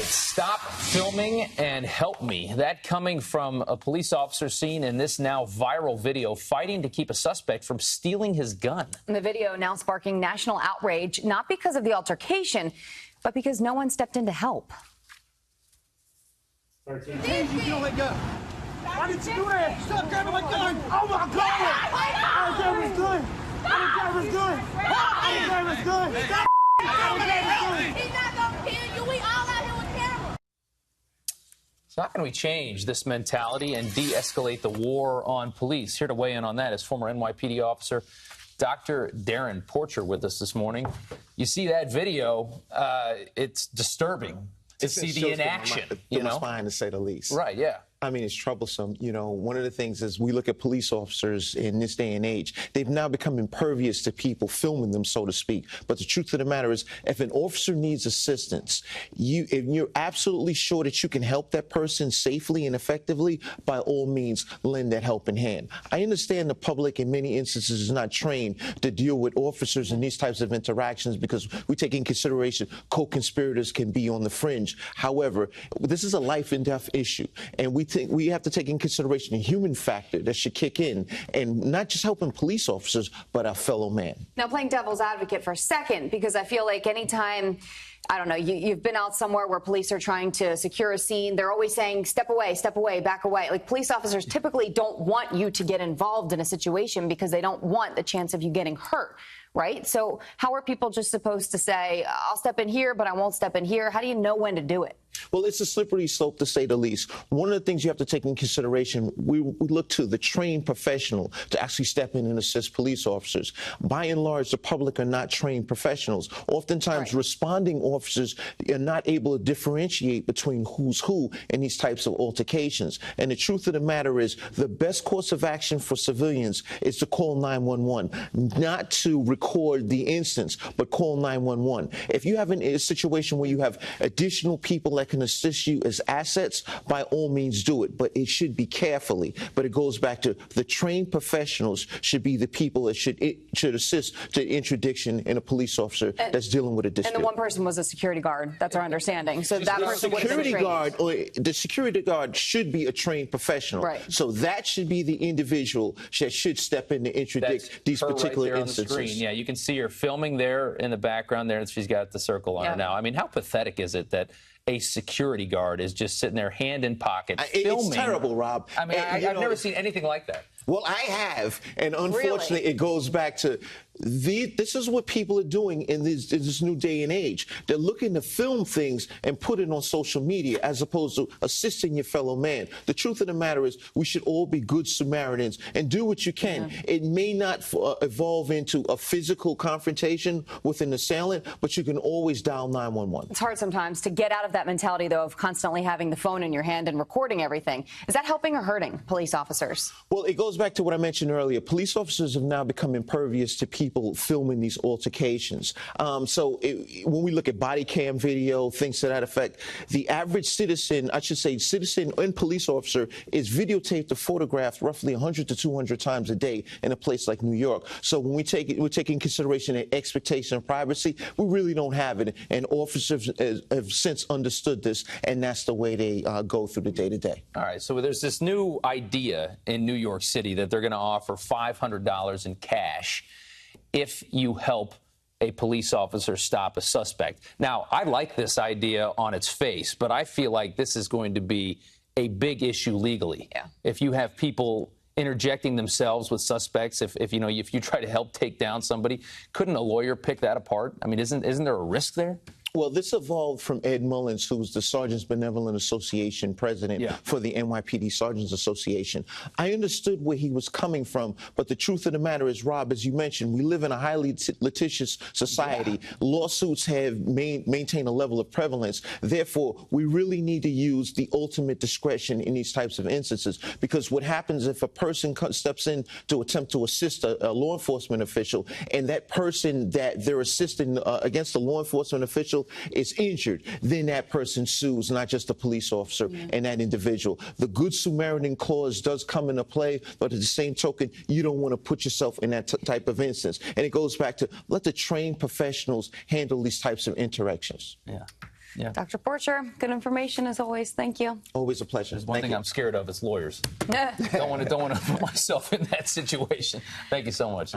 stop filming and help me. That coming from a police officer seen in this now viral video fighting to keep a suspect from stealing his gun. The video now sparking national outrage, not because of the altercation, but because no one stepped in to help. Hey, you don't let go. Why did you do that? Stop grabbing my gun. Oh my God! I didn't grab his gun. I didn't grab his gun. I didn't grab his gun. Stop! He's not gonna kill you. We all out here with cameras. So how can we change this mentality and de-escalate the war on police? Here to weigh in on that is former NYPD officer Dr. Darren Porcher with us this morning. You see that video, it's disturbing to see the inaction. You know, fine to say the least. Right, yeah. I mean, it's troublesome. You know, one of the things is we look at police officers in this day and age, they've now become impervious to people filming them, so to speak. But the truth of the matter is, if an officer needs assistance, if you're absolutely sure that you can help that person safely and effectively, by all means, lend that helping hand. I understand the public in many instances is not trained to deal with officers in these types of interactions because we take in consideration co-conspirators can be on the fringe. However, this is a life and death issue, and we have to take in consideration the human factor that should kick in, and not just helping police officers, but our fellow man. Now, playing devil's advocate for a second, because I feel like anytime, I don't know, you've been out somewhere where police are trying to secure a scene, they're always saying, step away, back away. Like, police officers typically don't want you to get involved in a situation because they don't want the chance of you getting hurt, right? So how are people just supposed to say, I'll step in here, but I won't step in here? How do you know when to do it? Well, it's a slippery slope, to say the least. One of the things you have to take in consideration, we look to the trained professional to actually step in and assist police officers. By and large, the public are not trained professionals. Oftentimes, responding officers are not able to differentiate between who's who in these types of altercations. And the truth of the matter is, the best course of action for civilians is to call 911, not to record the instance, but call 911. If you have a situation where you have additional people that can assist you as assets, by all means do it, but it should be carefully. But it goes back to the trained professionals should be the people that should assist to interdiction in a police officer that's dealing with a dispute. And the one person was a security guard. That's our understanding. So that person would have been trained. The security guard should be a trained professional. Right. So that should be the individual that should step in to interdict these particular instances. On the screen. Yeah, you can see her filming there in the background there, and she's got the circle on her now. I mean, how pathetic is it that a security guard is just sitting there hand in pocket filming? It's terrible, Rob. I mean, I've never seen anything like that. Well, I have, and unfortunately, it goes back to this is what people are doing in this new day and age. They're looking to film things and put it on social media as opposed to assisting your fellow man. The truth of the matter is we should all be good Samaritans and do what you can. Yeah. It may not evolve into a physical confrontation with an assailant, but you can always dial 911. It's hard sometimes to get out of that mentality, though, of constantly having the phone in your hand and recording everything. Is that helping or hurting police officers? Well, it goes back to what I mentioned earlier. Police officers have now become impervious to people filming these altercations. When we look at body cam video, things to that effect, the average citizen, I should say citizen and police officer, is videotaped or photographed roughly 100 to 200 times a day in a place like New York. So when we take in consideration an expectation of privacy, we really don't have it. And officers have since understood this, and that's the way they go through the day-to-day. All right, so there's this new idea in New York City that they're going to offer $500 in cash if you help a police officer stop a suspect. Now, I like this idea on its face, but I feel like this is going to be a big issue legally. Yeah. If you have people interjecting themselves with suspects, if you try to help take down somebody, couldn't a lawyer pick that apart? I mean, isn't there a risk there? Well, this evolved from Ed Mullins, who's the Sergeants Benevolent Association president for the NYPD Sergeants Association. I understood where he was coming from, but the truth of the matter is, Rob, as you mentioned, we live in a highly litigious society. Yeah. Lawsuits have maintained a level of prevalence. Therefore, we really need to use the ultimate discretion in these types of instances, because what happens if a person steps in to attempt to assist a law enforcement official, and that person that they're assisting against a law enforcement official is injured, then that person sues not just the police officer and that individual. The Good Samaritan clause does come into play, but at the same token, you don't want to put yourself in that type of instance. And it goes back to let the trained professionals handle these types of interactions. Yeah. Yeah. Dr. Porcher, good information as always. Thank you. Always a pleasure. One thing I'm scared of is lawyers. Don't want to put myself in that situation. Thank you so much.